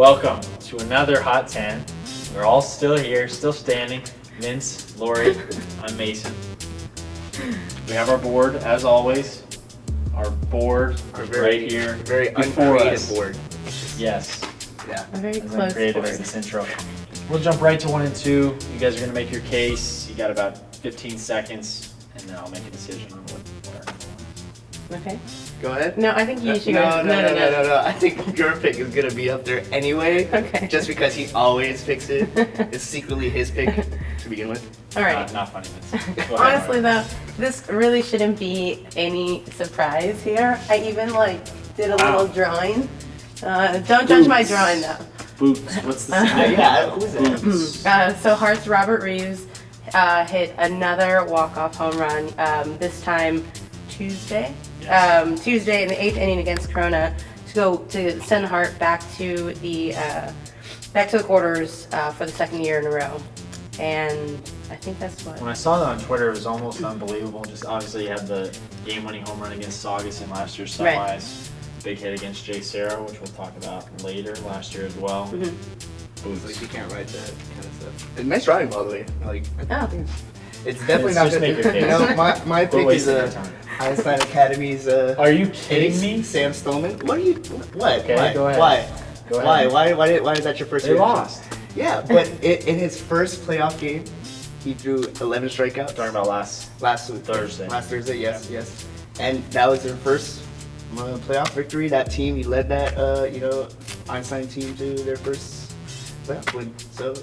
Welcome to another Hot 10. We're all still here, still standing. Vince, Lori, I'm Mason. We have our board, as always. Our board right here. Very before uncreative us. board. Yes. Yeah. A very As close uncreative board. as this intro. We'll jump right to 1 and 2. You guys are going to make your case. You got about 15 seconds, and then I'll make a decision on what Okay. Go ahead. No, I think you should go. No. I think your pick is gonna be up there anyway. Okay. Just because he always picks it. It's secretly his pick to begin with. All right. Not funny, Vince. Go ahead. Honestly, though, this really shouldn't be any surprise here. I even did a little drawing. Don't judge my drawing though. Boots. What's the Yeah, who's that? So Hearts Robert Reeves hit another walk-off home run. This time Tuesday. Yes. Tuesday in the 8th inning against Corona to send Hart back to the quarters for the second year in a row. And I think that's what. When I saw that on Twitter, it was almost unbelievable. Just obviously, you had the game-winning home run against Saugus in last year's semis. Right. Big hit against Jay Serra, which we'll talk about later. Last year as well. It's like you can't write that kind of stuff. And nice drawing, by the way. Oh. It's definitely Let's not just good. make your case. You know, my Quit pick is wasting your time. Einstein Academy's. Are you kidding me? Sam Stillman. What are you? What? Okay, Why? go ahead. Why? Go ahead. Why is that your first? They reaction? lost. Yeah, but in his first playoff game, he threw 11 strikeouts. Talking about last Thursday. Last Thursday, yes. And that was their first playoff victory. That team, he led that Einstein team to their first playoff win. So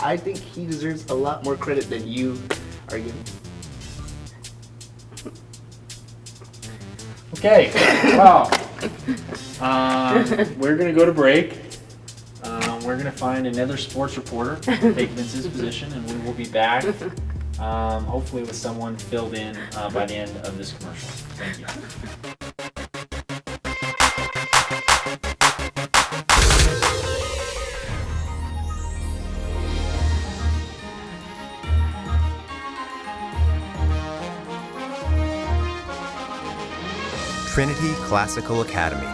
I think he deserves a lot more credit than you are giving. Okay. Well, we're gonna go to break. We're gonna find another sports reporter to take Vince's position, and we will be back. Hopefully with someone filled in by the end of this commercial. Thank you. Trinity Classical Academy,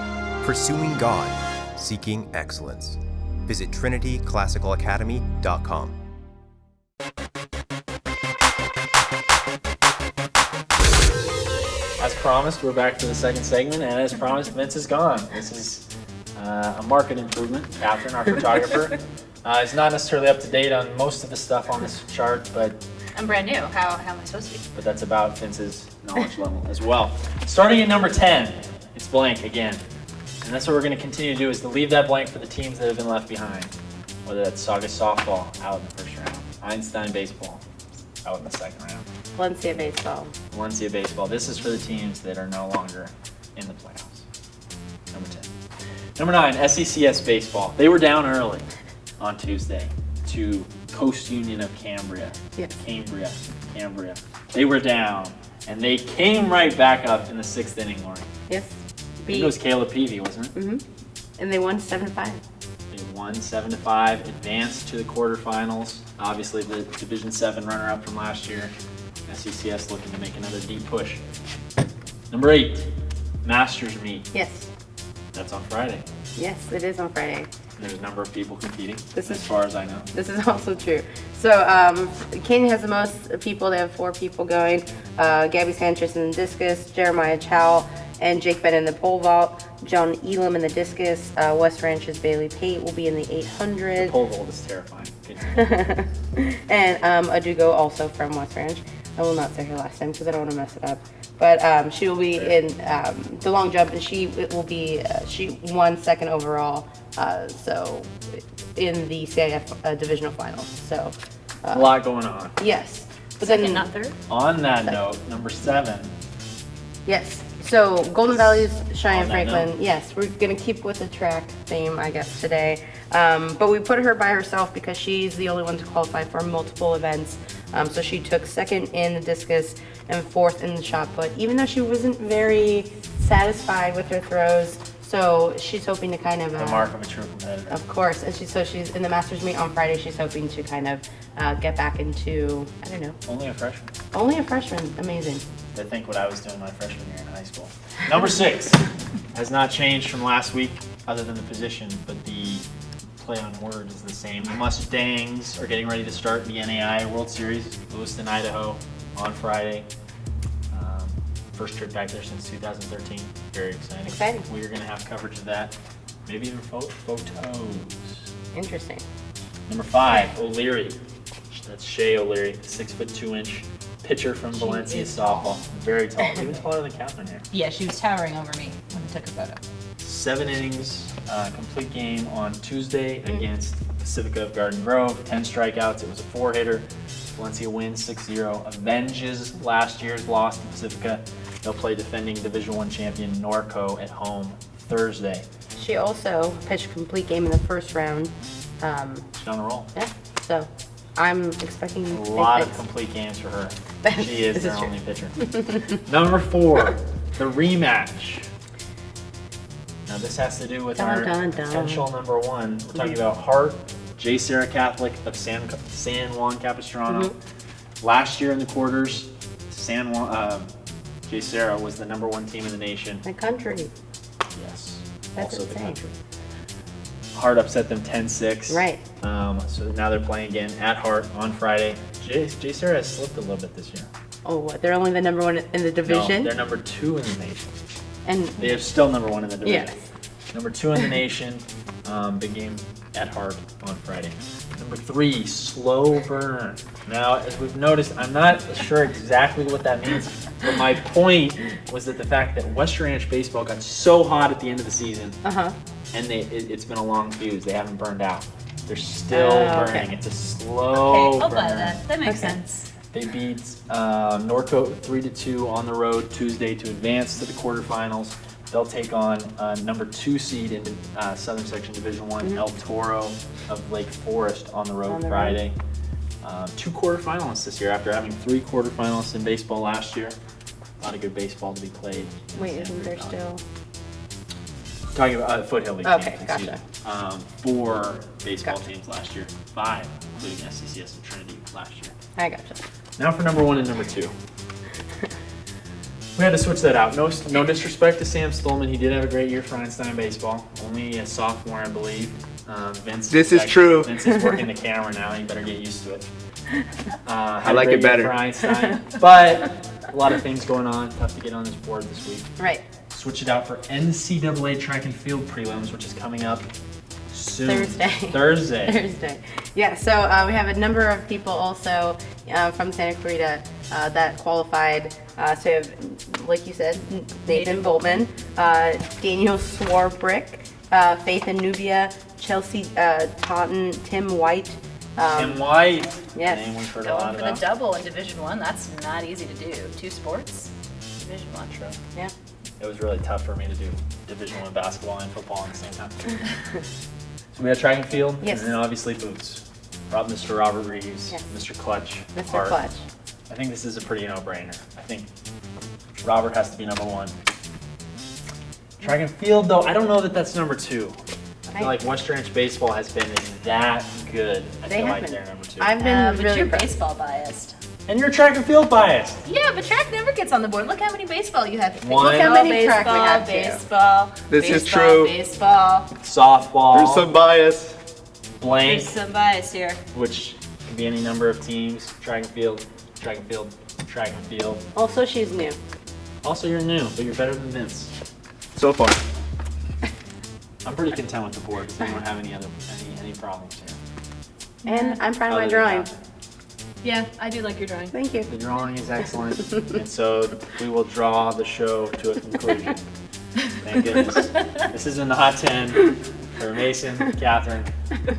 pursuing God, seeking excellence. Visit trinityclassicalacademy.com. As promised, we're back to the second segment, and as promised, Vince is gone. This is a market improvement. Catherine, our photographer, is not necessarily up to date on most of the stuff on this chart, but I'm brand new. How am I supposed to be? that's about Vince's knowledge level as well. Starting at number 10, it's blank again. And that's what we're going to continue to do, is to leave that blank for the teams that have been left behind. Whether that's Saugus softball, out in the first round. Einstein baseball, out in the second round. Valencia baseball. Valencia baseball. This is for the teams that are no longer in the playoffs. Number 10. Number 9, SECS baseball. They were down early on Tuesday to Coast Union of Cambria. Yes. Cambria. They were down, and they came right back up in the 6th inning, Lauren. Yes. I think it was Caleb Peavy, wasn't it? And they won 7-5. They won 7-5, advanced to the quarterfinals. Obviously, the Division 7 runner-up from last year. SECS looking to make another deep push. Number 8, Masters meet. Yes. That's on Friday. Yes, it is on Friday. There's a number of people competing, This as is- far as I know. This is also true. So Canyon has the most people. They have 4 people going. Gabby Sanchez in the discus, Jeremiah Chow and Jake Bennett in the pole vault, John Elam in the discus, West Ranch's Bailey Pate will be in the 800. Pole vault is terrifying. Continue. And Adugo also from West Ranch. I will not say her last name because I don't want to mess it up. But she will be in the long jump, and she won 2nd overall. So in the CIF divisional finals. So A lot going on. yes. But Second, not third. On that note, number 7. Yes. So Golden Valley's Cheyenne On that Franklin. note. Yes, we're gonna keep with the track theme, I guess, today. But we put her by herself because she's the only one to qualify for multiple events. So she took 2nd in the discus and 4th in the shot put, even though she wasn't very satisfied with her throws. So she's hoping to kind of The mark of a true competitor. of course, and she's in the Masters meet on Friday. She's hoping to kind of get back into, I don't know, Only a freshman. only a freshman. Amazing. I think what I was doing my freshman year in high school. Number 6 has not changed from last week, other than the position, but the play on words is the same. The Mustangs are getting ready to start the NAI World Series, Lewiston, Idaho, on Friday. First trip back there since 2013. Very exciting. Exciting. We're going to have coverage of that. Maybe even photos. Interesting. Number 5, O'Leary. That's Shea O'Leary, 6'2" pitcher from Valencia softball. Very tall. Even taller than Catherine here. Yeah, she was towering over me when I took a photo. 7 innings, complete game on Tuesday against Pacifica of Garden Grove. 10 strikeouts. It was a 4-hitter. Valencia wins 6-0. Avenges last year's loss to Pacifica. They'll play defending Division I champion Norco at home Thursday. She also pitched a complete game in the first round. She's on a roll. Yeah, so I'm expecting A big lot of things. complete games for her. She is This their is true. only pitcher. Number 4, the rematch. Now this has to do with Dun, our dun, dun. potential number 1. We're talking about Hart, J. Sarah Catholic of San Juan Capistrano. Last year in the quarters, J. Sarah was the number 1 team in the nation. The country. Yes, That's also the insane. country. Hart upset them 10-6. Right. So now they're playing again at Hart on Friday. J. Sarah has slipped a little bit this year. Oh, what? They're only the number 1 in the division? No, they're number 2 in the nation. And They are still number 1 in the division. Yes. Number 2 in the nation. Big game at Hart on Friday. Number 3, slow burn. Now, as we've noticed, I'm not sure exactly what that means, but my point was that the fact that West Ranch baseball got so hot at the end of the season, and it's been a long fuse. They haven't burned out. They're still burning. okay. It's a slow Okay, I'll burn. buy that. That makes Okay. sense. They beat Norco 3-2 on the road Tuesday to advance to the quarterfinals. They'll take on number 2 seed in Southern Section Division I, El Toro of Lake Forest on the road On the road. Friday. 2 quarterfinalists this year after having 3 quarterfinalists in baseball last year. A lot of good baseball to be played. in wait, San isn't there Antonio. still? Talking about Foothill League Okay, teams, gotcha. excuse me. 4 baseball Gotcha. teams last year, 5, including SCCS and Trinity last year. I gotcha. Now for number 1 and number 2. We had to switch that out. No disrespect to Sam Stolman. He did have a great year for Einstein baseball. Only a sophomore, I believe. Vince. This is true. Vince is working the camera now. You better get used to it. I like it better. For Einstein, but a lot of things going on. Tough to get on this board this week. Right. Switch it out for NCAA track and field prelims, which is coming up soon. Thursday. Yeah, so we have a number of people also from Santa Clarita that qualified. So you have, like you said, Nathan Boltman, Daniel Swarbrick, Faith and Nubia, Chelsea Taunton, Tim White. Tim White. yes. Name we've heard a Going lot for the about. double in Division I, that's not easy to do. 2 sports, Division I. True. Yeah. It was really tough for me to do Division I basketball and football at the same time. So we had track and field, Yes. and then obviously boots. Mr. Robert Reeves, Yes. Mr. Clutch, Mr. Hart. Clutch. I think this is a pretty no-brainer. I think Robert has to be number 1. Track and field, though, I don't know that that's number 2. I feel like West Ranch baseball has been that good. I They feel have like been. they're number 2. I've been But really you're impressed. baseball biased. And you're track and field biased. Yeah, but track never gets on the board. Look how many baseball you have. One. Look how many track we have, too. Baseball. This is baseball, true. Baseball. Softball, There's some bias. blank, There's some bias here. which can be any number of teams. Track and field, track and field, track and field. Also, she's new. Also, you're new, but you're better than Vince. So far. I'm pretty content with the board because I don't have any problems here. And I'm proud of Other my than drawing. that, Yeah, I do like your drawing. Thank you. the drawing is excellent, and so we will draw the show to a conclusion. Thank goodness. This has been the Hot 10 for Mason, Catherine,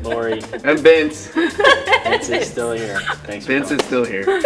Lori. And Vince. Vince is still here. Thanks for Vince coming. is still here.